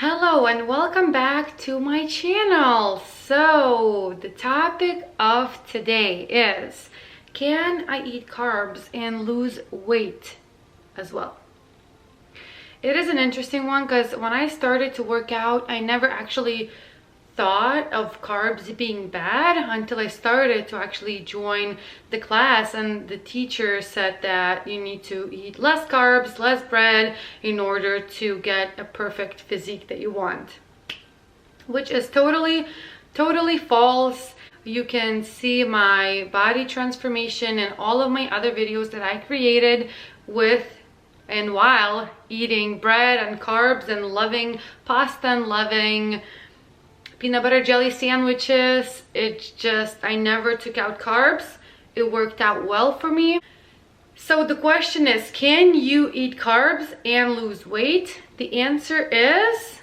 Hello and welcome back to my channel. So the topic of today is, can I eat carbs and lose weight as well? It is an interesting one because when I started to work out, I never actually thought of carbs being bad until I started to actually join the class, and the teacher said that you need to eat less carbs, less bread in order to get a perfect physique that you want, which is totally false. You can see my body transformation and all of my other videos that I created with and while eating bread and carbs and loving pasta and loving peanut butter jelly sandwiches. It's just, I never took out carbs. It worked out well for me. So the question is, can you eat carbs and lose weight? The answer is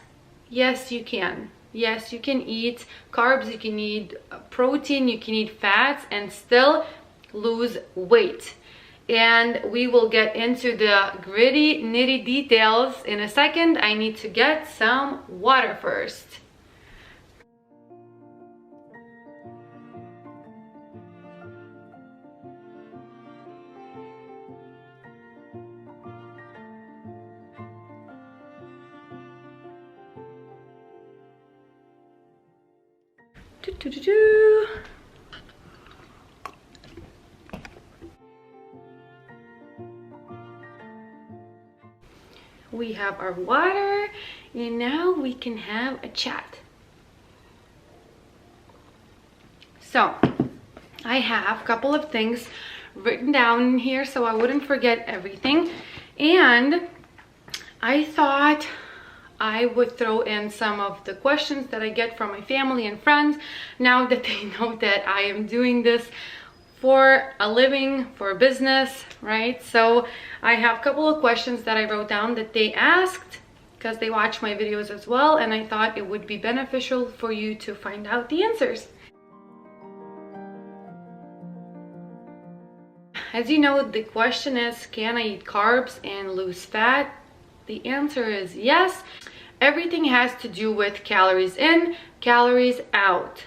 yes, you can. Yes, you can eat carbs, you can eat protein, you can eat fats and still lose weight. And we will get into the gritty, nitty details in a second. I need to get some water first. We have our water and now we can have a chat. So I have a couple of things written down in here so I wouldn't forget everything, and I thought I would throw in some of the questions that I get from my family and friends now that they know that I am doing this for a living, for a business, right? So I have a couple of questions that I wrote down that they asked because they watch my videos as well, and I thought it would be beneficial for you to find out the answers. As you know, the question is, can I eat carbs and lose fat? The answer is yes. Everything has to do with calories in, calories out.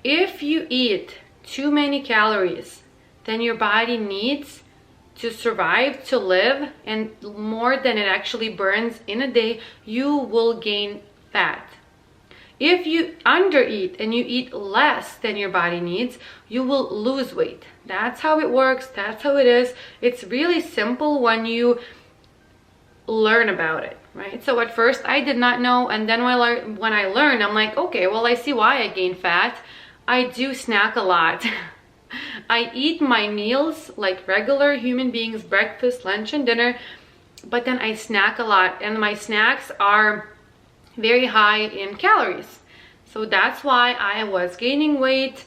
If you eat too many calories than your body needs to survive, to live, and more than it actually burns in a day, you will gain fat. If you undereat and you eat less than your body needs, you will lose weight. That's how it works. That's how it is. It's really simple when you learn about it, right? So at first I did not know, and then when I learned, I'm like, okay, well, I see why I gain fat. I do snack a lot. I eat my meals like regular human beings, breakfast, lunch, and dinner, but then I snack a lot, and my snacks are very high in calories. So that's why I was gaining weight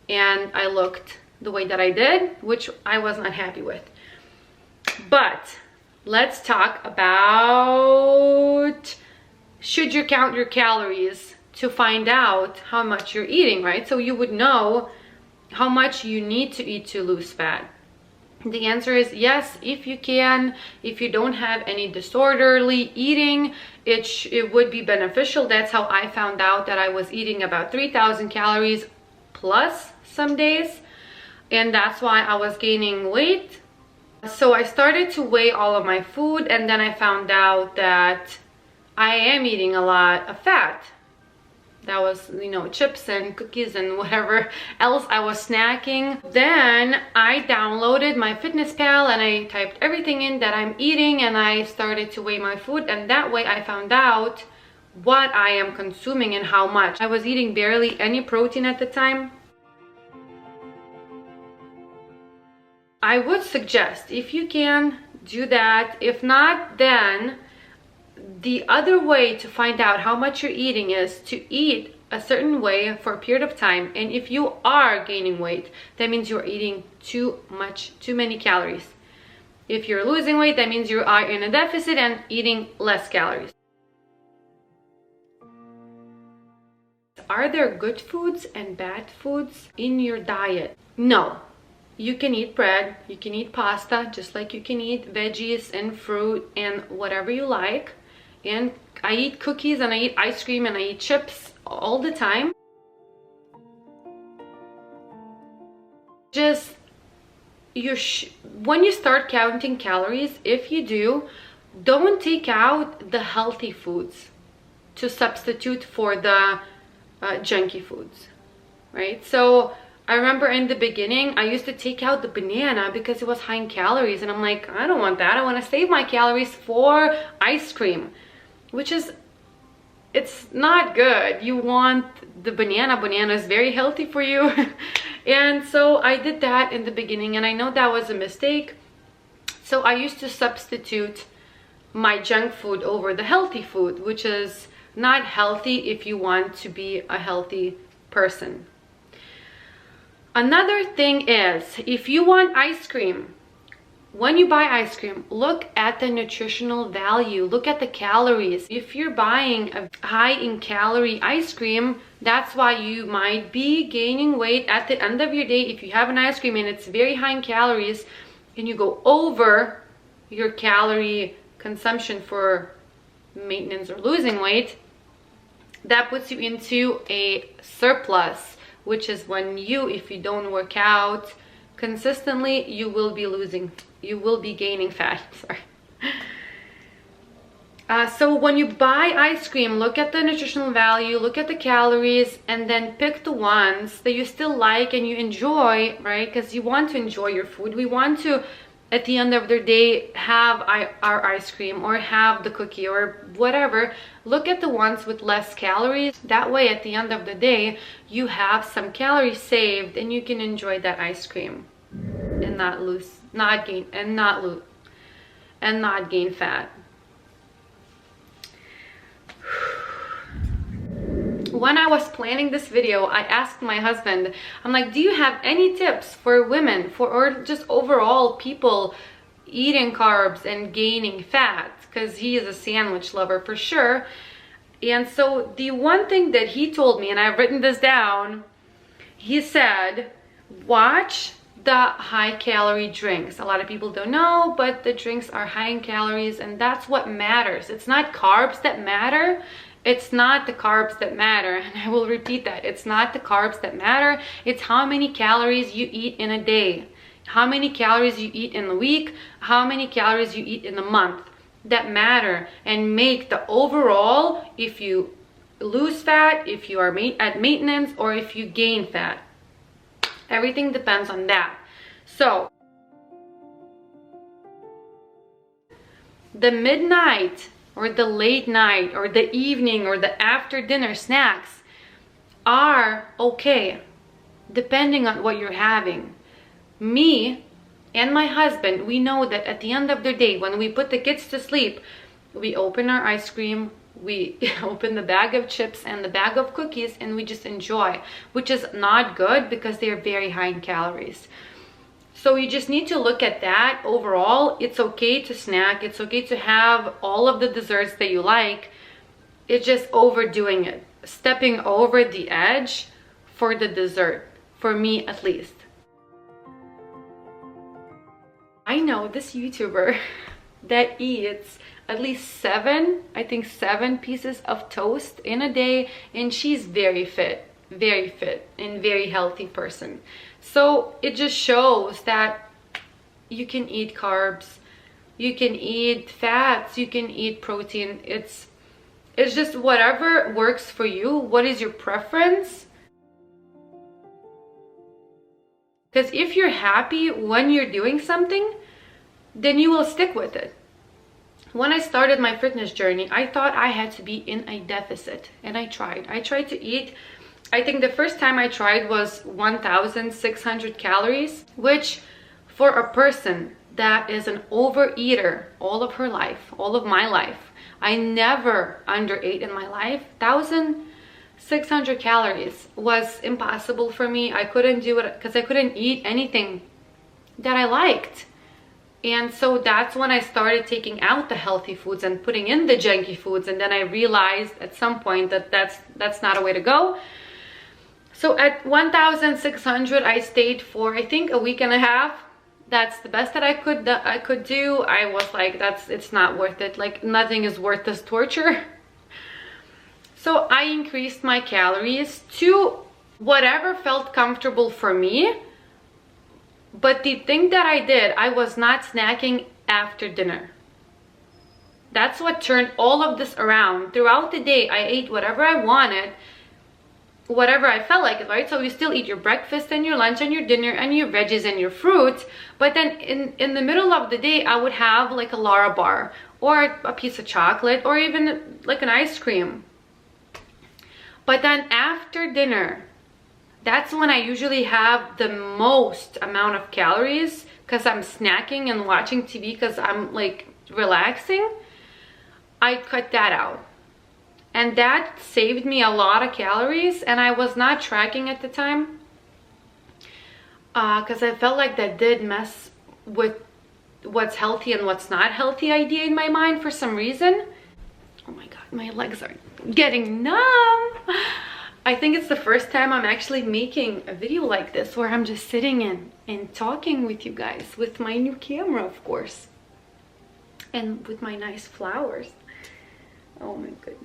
and I looked the way that I did, which I was not happy with. But let's talk about, should you count your calories to find out how much you're eating, right? So you would know how much you need to eat to lose fat. The answer is yes, if you can. If you don't have any disorderly eating, it would be beneficial. That's how I found out that I was eating about 3,000 calories plus some days, and that's why I was gaining weight. So I started to weigh all of my food, and then I found out that I am eating a lot of fat. That was, you know, chips and cookies and whatever else I was snacking. Then I downloaded my Fitness Pal and I typed everything in that I'm eating, and I started to weigh my food, and that way I found out what I am consuming and how much. I was eating barely any protein at the time. I would suggest, if you can, do that. If not, then the other way to find out how much you're eating is to eat a certain way for a period of time. And if you are gaining weight, that means you're eating too many calories. If you're losing weight, that means you are in a deficit and eating less calories. Are there good foods and bad foods in your diet? No. You can eat bread, you can eat pasta, just like you can eat veggies and fruit and whatever you like. and I eat cookies and I eat ice cream and I eat chips all the time. Just when you start counting calories, if you do, don't take out the healthy foods to substitute for the junky foods, right? So I remember in the beginning, I used to take out the banana because it was high in calories, and I'm like, I don't want that. I want to save my calories for ice cream, which is, it's not good. You want the banana. Banana is very healthy for you. And so I did that in the beginning, and I know that was a mistake. So I used to substitute my junk food over the healthy food, which is not healthy if you want to be a healthy person. Another thing is, if you want ice cream, when you buy ice cream, look at the nutritional value, look at the calories. If you're buying a high in calorie ice cream, that's why you might be gaining weight at the end of your day. If you have an ice cream and it's very high in calories and you go over your calorie consumption for maintenance or losing weight, that puts you into a surplus, which is when if you don't work out consistently, you will be gaining fat. Sorry. So when you buy ice cream, look at the nutritional value, look at the calories, and then pick the ones that you still like and you enjoy, right? Because you want to enjoy your food. We want to, at the end of the day, have our ice cream or have the cookie or whatever. Look at the ones with less calories. That way, at the end of the day, you have some calories saved and you can enjoy that ice cream and not gain fat. When I was planning this video, I asked my husband, I'm like, do you have any tips for women, or just overall people eating carbs and gaining fat? Because he is a sandwich lover for sure. And so the one thing that he told me, and I've written this down, he said, watch the high calorie drinks. A lot of people don't know, but the drinks are high in calories, and that's what matters. It's not carbs that matter. It's not the carbs that matter, and I will repeat that. It's not the carbs that matter. It's how many calories you eat in a day, how many calories you eat in a week, how many calories you eat in a month that matter and make the overall, if you lose fat, if you are at maintenance, or if you gain fat. Everything depends on that. So the midnight or the late night or the evening or the after dinner snacks are okay, depending on what you're having. Me and my husband, we know that at the end of the day, when we put the kids to sleep, we open our ice cream, we open the bag of chips and the bag of cookies, and we just enjoy, which is not good because they're very high in calories. So you just need to look at that. Overall, it's okay to snack. It's okay to have all of the desserts that you like. It's just overdoing it, stepping over the edge for the dessert, for me at least. I know this YouTuber that eats at least seven pieces of toast in a day, and she's very fit and very healthy person. So it just shows that you can eat carbs, you can eat fats, you can eat protein. It's just whatever works for you. What is your preference? Because if you're happy when you're doing something, then you will stick with it. When I started my fitness journey, I thought I had to be in a deficit, and I tried to eat. I think the first time I tried was 1,600 calories, which for a person that is an overeater all of her life, all of my life, I never underate in my life. 1,600 calories was impossible for me. I couldn't do it because I couldn't eat anything that I liked. And so that's when I started taking out the healthy foods and putting in the junky foods. And then I realized at some point that that's not a way to go. So at 1,600, I stayed for, I think, a week and a half. That's the best that I could do. I was like, it's not worth it. Like, nothing is worth this torture. So I increased my calories to whatever felt comfortable for me. But the thing that I did, I was not snacking after dinner. That's what turned all of this around. Throughout the day, I ate whatever I wanted, whatever I felt like it, right? So you still eat your breakfast and your lunch and your dinner and your veggies and your fruits. But then in the middle of the day, I would have like a Lara bar or a piece of chocolate or even like an ice cream. But then after dinner, that's when I usually have the most amount of calories because I'm snacking and watching TV because I'm like relaxing. I cut that out. And that saved me a lot of calories, and I was not tracking at the time because I felt like that did mess with what's healthy and what's not healthy idea in my mind for some reason. Oh my god, my legs are getting numb. I think it's the first time I'm actually making a video like this where I'm just sitting and talking with you guys with my new camera, of course, and with my nice flowers. Oh my goodness.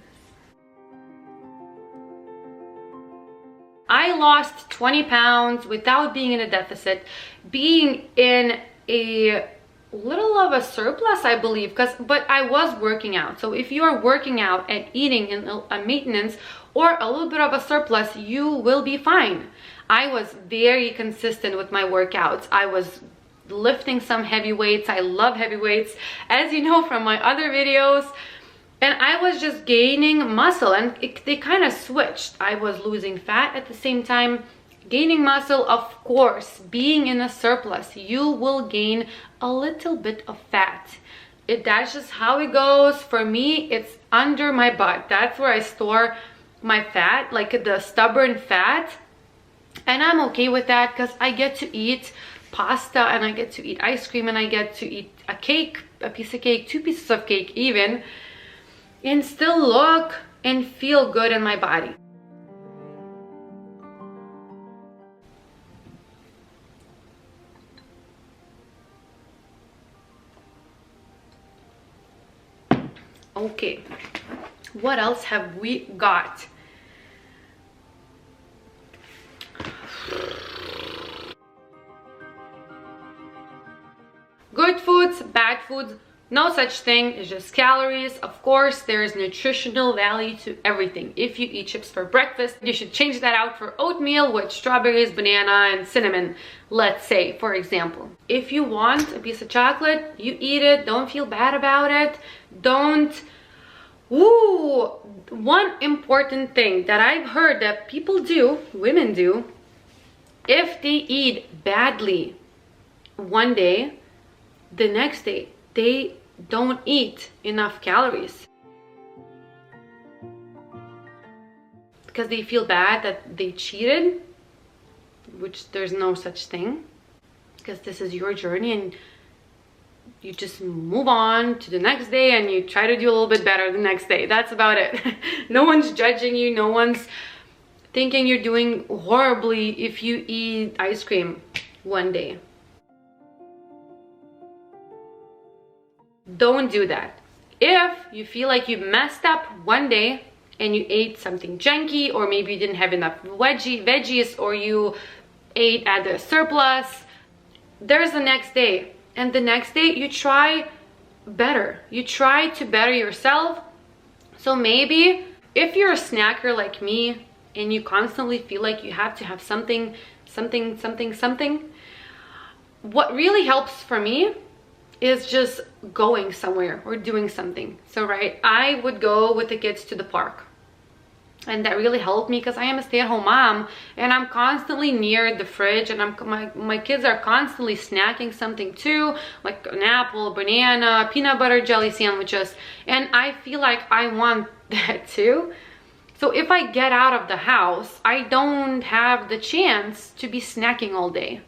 I lost 20 pounds without being in a deficit, being in a little of a surplus, I believe, but I was working out. So if you are working out and eating in a maintenance or a little bit of a surplus, you will be fine. I was very consistent with my workouts. I was lifting some heavy weights. I love heavy weights, as you know from my other videos. And I was just gaining muscle, and they kind of switched. I was losing fat at the same time, gaining muscle. Of course, being in a surplus, you will gain a little bit of fat. That's just how it goes. For me, it's under my butt. That's where I store my fat, like the stubborn fat. And I'm okay with that because I get to eat pasta and I get to eat ice cream and I get to eat a cake, a piece of cake, 2 pieces of cake even, and still look and feel good in my body. Okay, what else have we got? Good foods, bad foods, no such thing. It's just calories. Of course, there is nutritional value to everything. If you eat chips for breakfast, you should change that out for oatmeal with strawberries, banana, and cinnamon, let's say, for example. If you want a piece of chocolate, you eat it. Don't feel bad about it. Don't... Ooh, one important thing that I've heard that people do, women do, if they eat badly one day, the next day they don't eat enough calories because they feel bad that they cheated, which there's no such thing, because this is your journey and you just move on to the next day and you try to do a little bit better the next day. That's about it. No one's judging you. No one's thinking you're doing horribly if you eat ice cream one day. Don't do that. If you feel like you messed up one day and you ate something junky, or maybe you didn't have enough veggies, or you ate at the surplus, there's the next day. And the next day you try better. You try to better yourself. So maybe if you're a snacker like me and you constantly feel like you have to have something, what really helps for me is just going somewhere or doing something. So right, I would go with the kids to the park, and that really helped me because I am a stay-at-home mom and I'm constantly near the fridge, and my kids are constantly snacking something too, like an apple, banana, peanut butter jelly sandwiches, and I feel like I want that too. So if I get out of the house, I don't have the chance to be snacking all day.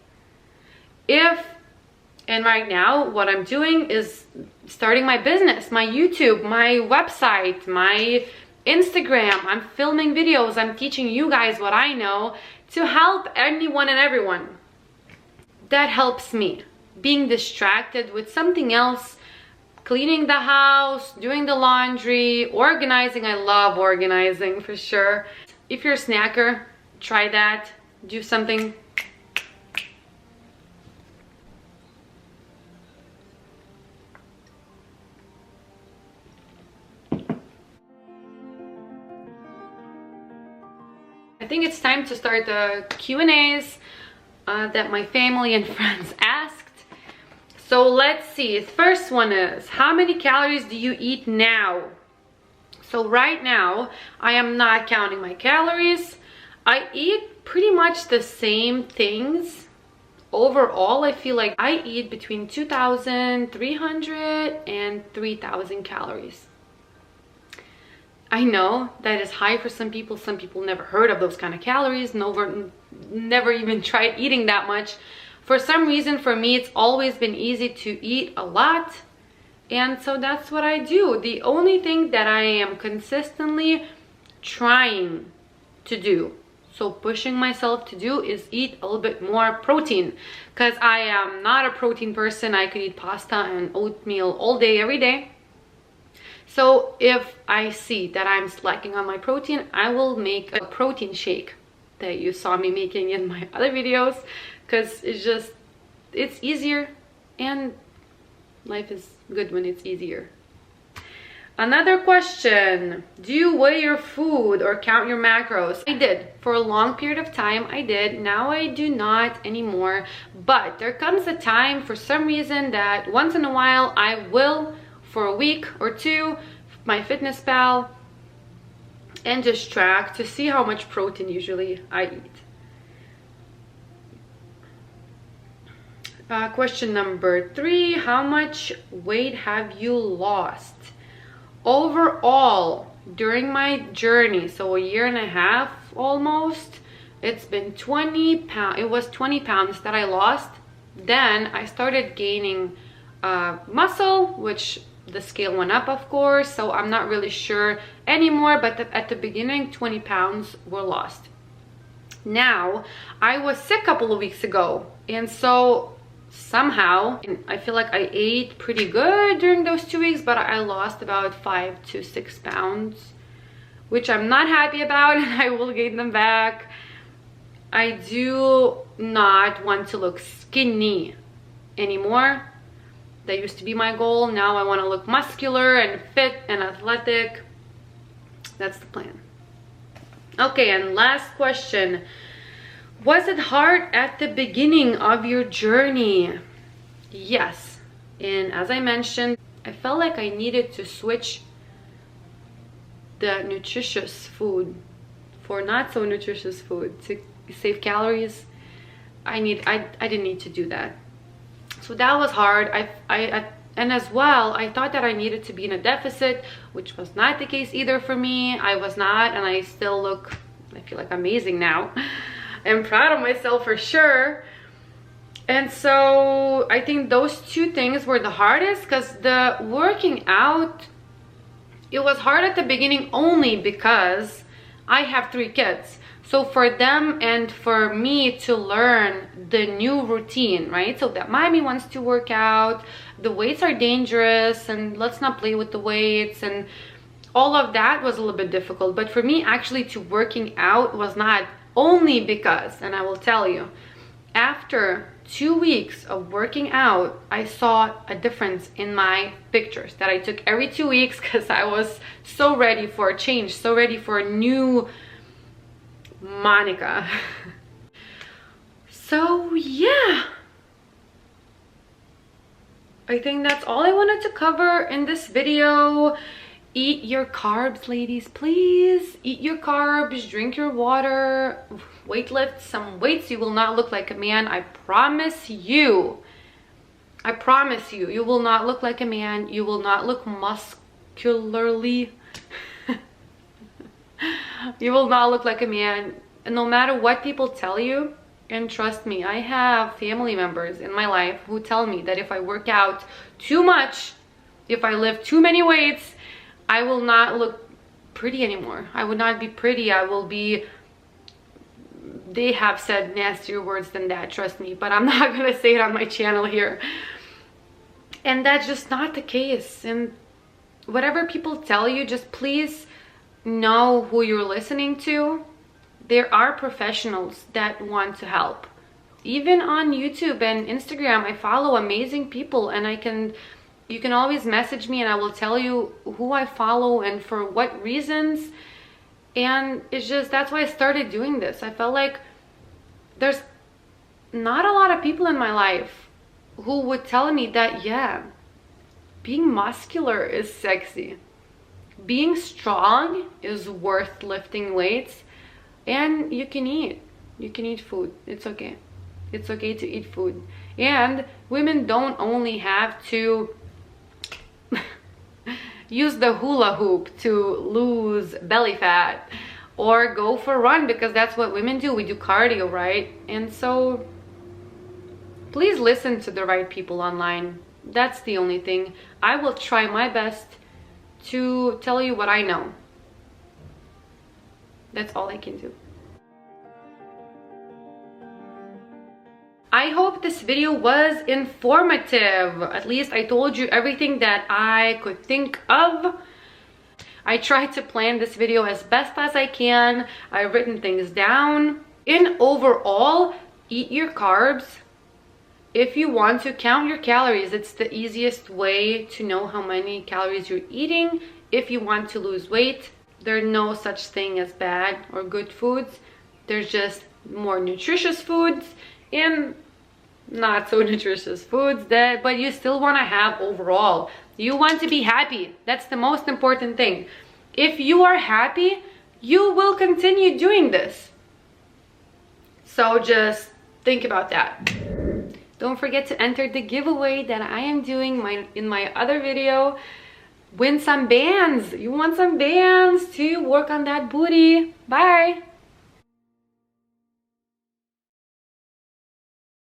And right now, what I'm doing is starting my business, my YouTube, my website, my Instagram. I'm filming videos. I'm teaching you guys what I know to help anyone and everyone. That helps me. being distracted with something else, cleaning the house, doing the laundry, organizing. I love organizing for sure. If you're a snacker, try that. Do something. I think it's time to start the Q&As that my family and friends asked. So let's see. The first one is, how many calories do you eat now? So right now, I am not counting my calories. I eat pretty much the same things. Overall, I feel like I eat between 2,300 and 3,000 calories. I know that is high for some people. Some people never heard of those kind of calories, never even tried eating that much. For some reason, for me, it's always been easy to eat a lot. And so that's what I do. The only thing that I am consistently trying to do, so pushing myself to do, is eat a little bit more protein. Because I am not a protein person. I could eat pasta and oatmeal all day, every day. So if I see that I'm slacking on my protein, I will make a protein shake that you saw me making in my other videos, because it's easier and life is good when it's easier. Another question, do you weigh your food or count your macros? I did. For a long period of time, I did. Now I do not anymore. But there comes a time, for some reason, that once in a while I will, for a week or two, MyFitnessPal, and just track to see how much protein usually I eat. Question number 3, how much weight have you lost? Overall, during my journey, so a year and a half almost, it's been 20 pounds. It was 20 pounds that I lost. Then I started gaining muscle, which the scale went up, of course, so I'm not really sure anymore, but at the beginning 20 pounds were lost. Now, I was sick a couple of weeks ago, and so somehow I feel like I ate pretty good during those 2 weeks, but I lost about 5 to 6 pounds, which I'm not happy about, and I will gain them back. I do not want to look skinny anymore. That used to be my goal. Now I want to look muscular and fit and athletic. That's the plan. Okay, and last question. Was it hard at the beginning of your journey? Yes. And as I mentioned, I felt like I needed to switch the nutritious food for not so nutritious food to save calories. I didn't need to do that. So that was hard. And as well, I thought that I needed to be in a deficit, which was not the case either for me. I was not, and I still look, I feel like amazing now. I'm proud of myself for sure. And so I think those two things were the hardest, because the working out, it was hard at the beginning only because I have 3 kids. So for them and for me to learn the new routine, right? So that mommy wants to work out, the weights are dangerous, and let's not play with the weights, and all of that was a little bit difficult. But for me, actually, to working out was not, only because, and I will tell you, after 2 weeks of working out, I saw a difference in my pictures that I took every 2 weeks, because I was so ready for a change, so ready for a new Monica. So yeah, I think that's all I wanted to cover in this video. Eat your carbs, ladies, please. Eat your carbs, drink your water, weightlift some weights. You will not look like a man, I promise you. I promise you, you will not look like a man. You will not look muscularly. You will not look like a man. And no matter what people tell you, and trust me, I have family members in my life who tell me that if I work out too much, if I lift too many weights, I will not look pretty anymore. I would not be pretty. I will be they have said nastier words than that, trust me, but I'm not gonna say it on my channel here. And that's just not the case. And whatever people tell you, just please know who you're listening to. There are professionals that want to help. Even on YouTube and Instagram, I follow amazing people, and you can always message me and I will tell you who I follow and for what reasons. And it's just, that's why I started doing this. I felt like there's not a lot of people in my life who would tell me that, yeah, being muscular is sexy. Being strong is worth lifting weights. And you can eat. You can eat food. It's okay. It's okay to eat food. And women don't only have to use the hula hoop to lose belly fat or go for a run, because that's what women do. We do cardio, right? And so please listen to the right people online. That's the only thing. I will try my best to tell you what I know. That's all I can do. I hope this video was informative. At least I told you everything that I could think of. I tried to plan this video as best as I can. I've written things down. In overall, eat your carbs. If you want to count your calories, it's the easiest way to know how many calories you're eating. If you want to lose weight, there's no such thing as bad or good foods. There's just more nutritious foods and not so nutritious foods, but you still want to have overall. You want to be happy. That's the most important thing. If you are happy, you will continue doing this. So just think about that. Don't forget to enter the giveaway that I am doing in my other video. Win some bands. You want some bands to work on that booty. Bye.